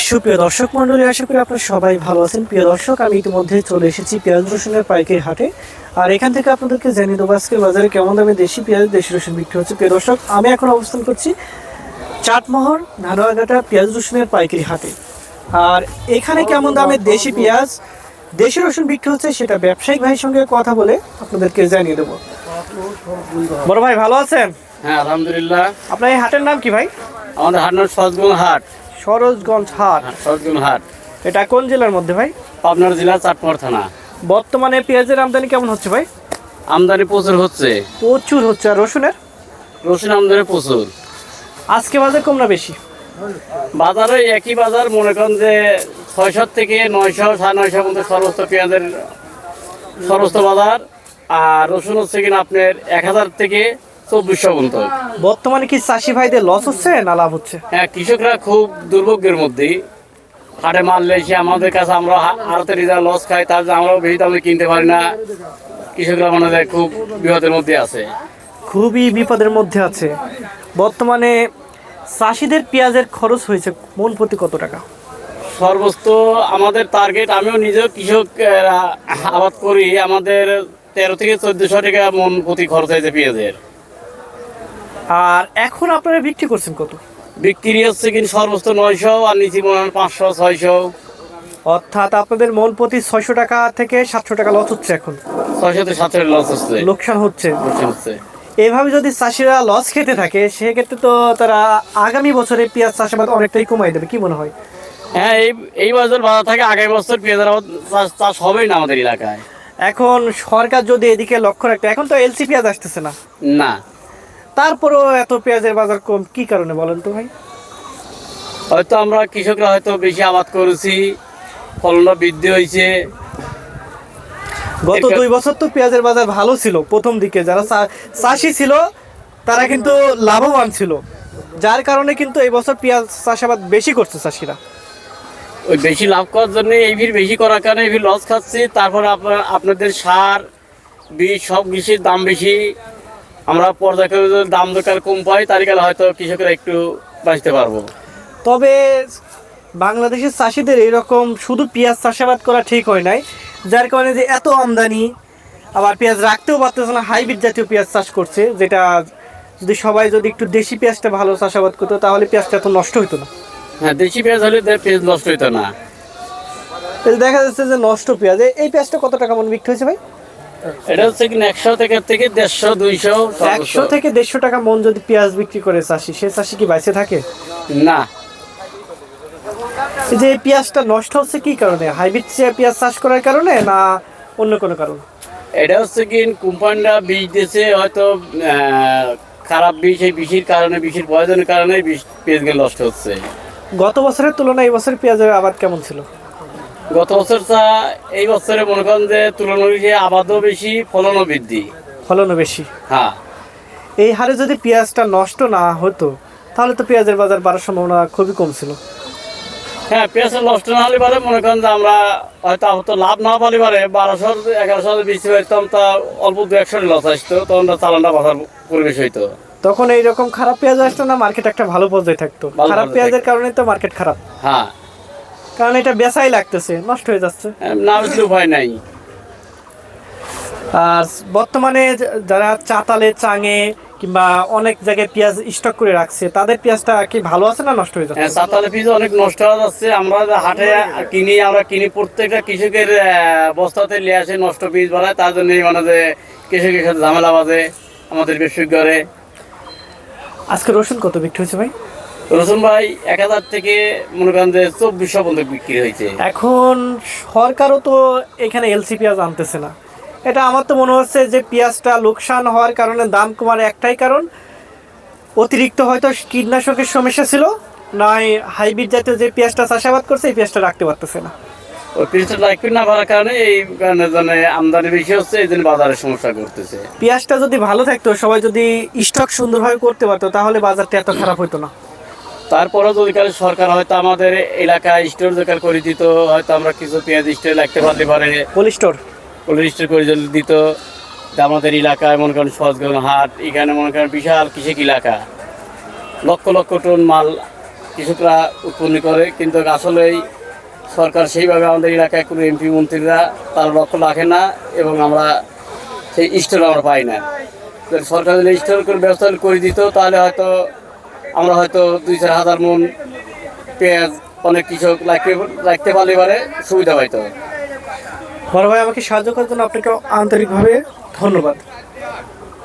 সুপ্রিয় দর্শক মণ্ডলী, আশা করি আপনারা সবাই ভালো আছেন। প্রিয় দর্শক, আমি ইতিমধ্যে চলে এসেছি পেঁয়াজ রসুনের পাইকারি হাটে। আর এখান থেকে আপনাদেরকে জানিয়ে দেবো আজকের বাজারে কেমন দামে দেশি পেঁয়াজ, দেশি রসুন বিক্রি হচ্ছে। প্রিয় দর্শক, আমি এখন অবস্থান করছি চাটমোহর ধানোয়াঘাটা পেঁয়াজ রসুনের পাইকারি হাটে। আর এখানে কেমন দামে দেশি পেঁয়াজ, দেশি রসুন বিক্রি হচ্ছে সেটা ব্যবসায়িক ভাইয়ের সঙ্গে কথা বলে আপনাদেরকে জানিয়ে দেবো। বড় ভাই, ভালো আছেন? হ্যাঁ, আলহামদুলিল্লাহ। আপনার এই হাটের নাম কি ভাই? আমাদের হাট নাম সরোজগঞ্জ হাট। সরোজগঞ্জ হাট। সরোজগঞ্জ হাট এটা কোন জেলার মধ্যে ভাই? পাবনা জেলা চাটমোহর থানা। বর্তমানে পেঁয়াজের আমদানি কেমন হচ্ছে ভাই? আমদানি প্রচুর হচ্ছে। প্রচুর হচ্ছে। আর রসুনের? রসুন আমদানি প্রচুর। আজকে বাজার কম না বেশি? বাজারে একই বাজার, মনে করেন যে 600 থেকে 900 950 পর্যন্ত সর্বোচ্চ পেঁয়াজের সর্বোচ্চ বাজার। আর রসুন হচ্ছে কিনা আপনার 1000 থেকে 2400 পর্যন্ত। বর্তমানে কি চাষি ভাইদের লস হচ্ছে না লাভ হচ্ছে? হ্যাঁ, কৃষকরা খুব দুর্ভোগের মধ্যেই। হাটে মারলে এসে আমাদের কাছে আমরা আড়তে রিজার্ভ লস খাই, তার যে আমরাও বেশি দামে কিনতে পারি না। কৃষকরা মনে হয় খুব বিপদের মধ্যে আছে। খুবই বিপদের মধ্যে আছে। বর্তমানে চাষিদের পেঁয়াজের খরচ হয়েছে মন প্রতি কত টাকা? সর্বোচ্চ আমাদের টার্গেট, আমিও নিজেও কৃষক আবাদ করি, আমাদের 13 থেকে 1400 টাকা মন প্রতি খরচ হয়েছে পেঁয়াজের। আর এখন আপনারা বিক্রি করছেন কত? বিক্রি হচ্ছে কিন্তু সর্বোচ্চ 900, আর নিচে মনে হয় 500 600। অর্থাৎ আপনাদের মন প্রতি 600 টাকা থেকে 700 টাকা লস হচ্ছে এখন। 600 থেকে 700 লস হচ্ছে, লোকসান হচ্ছে। হচ্ছে। এভাবে যদি চাষিরা লস খেতে থাকে সেক্ষেত্রে তো তারা আগামী বছরে পেঁয়াজ চাষাবাদ অনেকটাই কমাই দেবে, কি মনে হয়? হ্যাঁ, এই বছর বাজার থাকে, আগামী বছর পেঁয়াজের চাষ হবেই না আমাদের এলাকায়। এখন সরকার যদি এদিকে লক্ষ্য রাখতে, এখন তো এলসি পেঁয়াজ আসতেছে না, না তারপরেও এত পেঁয়াজের বাজার কম কি কারণে বলেন তো ভাই? হয়তো আমরা কৃষকরা হয়তো বেশি আবাদ করেছি, ফলনটা বৃদ্ধি হয়েছে। গত 2 বছর তো পেঁয়াজের বাজার ভালো ছিল, প্রথম দিকে যারা চাষি ছিল তারা কিন্তু লাভবান ছিল, যার কারণে কিন্তু এই বছর পেঁয়াজ চাষাবাদ বেশি করছে চাষিরা। ওই বেশি লাভ করার জন্য এই ভিড় বেশি করার কারণে এই ভিড় লস খাচ্ছি। তারপরে আপনাদের সার বীজ সব কিছুর দাম বেশি। আমরা পর্যায়ক্রমে যদি দাম দরকার কম পাই, তার কারণে হয়তো কৃষকরা একটু বাঁচতে পারবো। তবে বাংলাদেশের চাষিদের এইরকম শুধু পেঁয়াজ চাষাবাদ করা ঠিক হয় নাই, যার কারণে যে এত আমদানি, আবার পেঁয়াজ রাখতেও পারতেছে না, হাইব্রিড জাতীয় পেঁয়াজ চাষ করছে, যেটা যদি সবাই যদি একটু দেশি পেঁয়াজটা ভালো চাষাবাদ করতো তাহলে পেঁয়াজটা এত নষ্ট হতো না। হ্যাঁ, দেশি পেঁয়াজ হলে পেঁয়াজ নষ্ট হইতো না। দেখা যাচ্ছে যে নষ্ট পেঁয়াজ, এই পেঁয়াজটা কত টাকা মন বিক্রি হয়েছে ভাই? এটা হচ্ছে কি 100 থেকে 150 200। 100 থেকে 150 টাকা মন যদি পেঁয়াজ বিক্রি করে চাষি, সে চাষি কি বাইসে থাকে? না। এই যে পেঁয়াজটা নষ্ট হচ্ছে কি কারণে? হাইব্রিড পেঁয়াজ চাষ করার কারণে না অন্য কোনো কারণ? এটা হচ্ছে কি কোম্পানিরা বীজ দিয়েছে হয়তো খারাপ বীজ, এই বীজের কারণে, বীজের প্রয়োজনের কারণে পেঁয়াজগুলো নষ্ট হচ্ছে। গত বছরের তুলনায় এই বছর পেঁয়াজের আবাদ কেমন ছিল? গত বছর এই বছরে মনে করেন যে তুলনায় আবাদও বেশি, ফলনও বৃদ্ধি। ফলনও বেশি। হ্যাঁ। এই হারে যদি পেঁয়াজটা নষ্ট না হতো তাহলে তো পেঁয়াজের বাজার বাড়ার সম্ভাবনা খুবই কম ছিল। হ্যাঁ, পেঁয়াজের নষ্ট না হলে পারে মনে করেন যে আমরা হয়তো লাভ না পালে পারে 1200 1100 বেশি পাইতাম, তা অল্প 200 লস আসতো, তখন চালানটা বাজার পরিবেশ হইতো। তখন এইরকম খারাপ পেঁয়াজ আসতো না, মার্কেট একটা ভালো পর্যায়ে থাকতো। খারাপ পেঁয়াজের কারণে তো মার্কেট খারাপ। হ্যাঁ, কারণ এটা বেচাই লাগতেছে, নষ্ট হয়ে যাচ্ছে, না বেচলে উপায় নাই। আর বর্তমানে যারা চাতালে, চাঙে কিংবা অনেক জায়গায় পেঁয়াজ স্টক করে রাখছে, তাদের পেঁয়াজটা কি ভালো আছে না নষ্ট হয়ে যাচ্ছে? হ্যাঁ, চাতালে বীজ অনেক নষ্ট হয়ে যাচ্ছে। আমরা হাটে কিনি প্রত্যেকটা কৃষকের বস্তাতে নিয়ে আসে নষ্ট বীজ বানায়, তার জন্য মানে যে কৃষকের সাথে ঝামেলা বাজে আমাদের বেশি করে। আজকে রসুন কত বিক্রি হয়েছে ভাই? রসুন ভাই 1000 থেকে মনে করেন যে 2400 পর্যন্ত বিক্রি হয়েছে। এখন সরকারও তো এখানে এলসি পেঁয়াজ আনতেছে না। এটা আমার তো মনে হচ্ছে যে পেঁয়াজটা লোকসান হওয়ার কারণে দাম কমার একটাই কারণ, অতিরিক্ত হয়তো কীটনাশকের সমস্যা ছিল, নয় হাইব্রিড জাতীয় যে পেঁয়াজটা চাষাবাদ করছে এই পেঁয়াজটা রাখতে পারতেছে না। ওই পেঁয়াজটা রাখতে না পারার কারণে এই কারণে জন্য আমদানি বেশি হচ্ছে, এই জন্য বাজারে সমস্যা করতেছে। পেঁয়াজটা যদি ভালো থাকতো, সবাই যদি স্টক সুন্দরভাবে করতে পারতো, তাহলে বাজারটা এত খারাপ হতো না। তারপরেও যদি কালে সরকার হয়তো আমাদের এলাকায় স্টোর দরকার করে দিত, হয়তো আমরা কিছু পেঁয়াজ স্টোর রাখতে পারলে পারে, কোল্ড স্টোর করে যদি দিত। আমাদের এলাকায় মনে করেন সরোজগঞ্জ হাট, এখানে মনে করেন বিশাল কৃষক এলাকা, লক্ষ লক্ষ টন মাল কৃষকরা উৎপন্ন করে, কিন্তু আসলেই সরকার সেইভাবে আমাদের এলাকায় কোনো এমপি মন্ত্রীরা তার লক্ষ্য রাখে না এবং আমরা সেই স্টোর আমরা পাই না। তো সরকার যদি স্টোর করে ব্যবস্থা করে দিত তাহলে হয়তো আমরা হয়তো 2-4 হাজার মন পেঁয়াজ অনেক কৃষক রাখতে পারলে এবারে সুবিধা পাইতো। বড় ভাই, আমাকে সাহায্য করার জন্য আপনাকে আন্তরিকভাবে ধন্যবাদ।